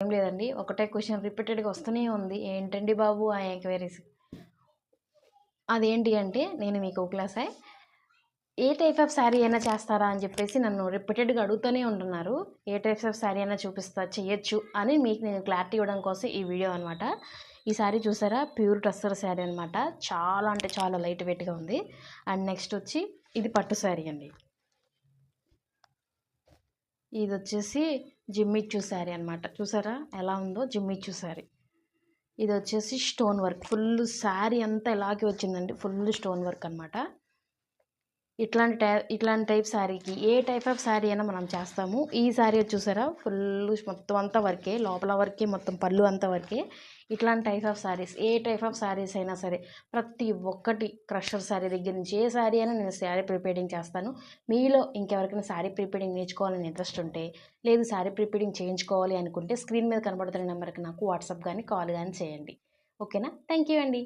ఏం లేదండి. ఒకటే క్వెషన్ రిపీటెడ్‌గా వస్తూనే ఉంది. ఏంటండి బాబు ఆ ఎంక్వైరీస్? అదేంటి అంటే నేను మీకు క్లాసే ఏ టైప్ ఆఫ్ శారీ అయినా చేస్తారా అని చెప్పేసి నన్ను రిపీటెడ్‌గా అడుగుతూనే ఉంటున్నారు. ఏ టైప్స్ ఆఫ్ శారీ అయినా చేయొచ్చు అని మీకు నేను క్లారిటీ ఇవ్వడం కోసం ఈ వీడియో అనమాట. ఈ శారీ చూసారా? ప్యూర్ టస్సర్ శారీ అనమాట. చాలా అంటే చాలా లైట్ వెయిట్‌గా ఉంది. అండ్ నెక్స్ట్ వచ్చి ఇది పట్టు శారీ అండి. ఇదొచ్చేసి జిమ్మిచ్చూ శారీ అనమాట. చూసారా ఎలా ఉందో? జిమ్మిచ్చూ శారీ. ఇదొచ్చేసి స్టోన్ వర్క్. ఫుల్ శారీ అంతా ఇలాగే వచ్చిందండి. ఫుల్ స్టోన్ వర్క్ అనమాట. ఇట్లాంటి టైప్ శారీకి ఏ టైప్ ఆఫ్ శారీ అయినా మనం చేస్తాము. ఈ శారీ చూసారా? ఫుల్ మొత్తం అంతా వర్కే. లోపల వర్కే, మొత్తం పళ్ళు అంతా వర్కే. ఇట్లాంటి type of saris A type of saris అయినా సరే ప్రతి ఒక్కటి క్రషర్ శారీ దగ్గర నుంచి ఏ శారీ అయినా నేను శారీ ప్రిపేరింగ్ చేస్తాను. మీలో ఇంకెవరికైనా శారీ ప్రిపేరింగ్ నేర్చుకోవాలని ఇంట్రెస్ట్ ఉంటే, లేదు శారీ ప్రిపేరింగ్ చేయించుకోవాలి అనుకుంటే స్క్రీన్ మీద కనబడుతున్న నెంబర్కి నాకు వాట్సాప్ కానీ కాల్ కానీ చేయండి. ఓకేనా? థ్యాంక్ యూ అండి.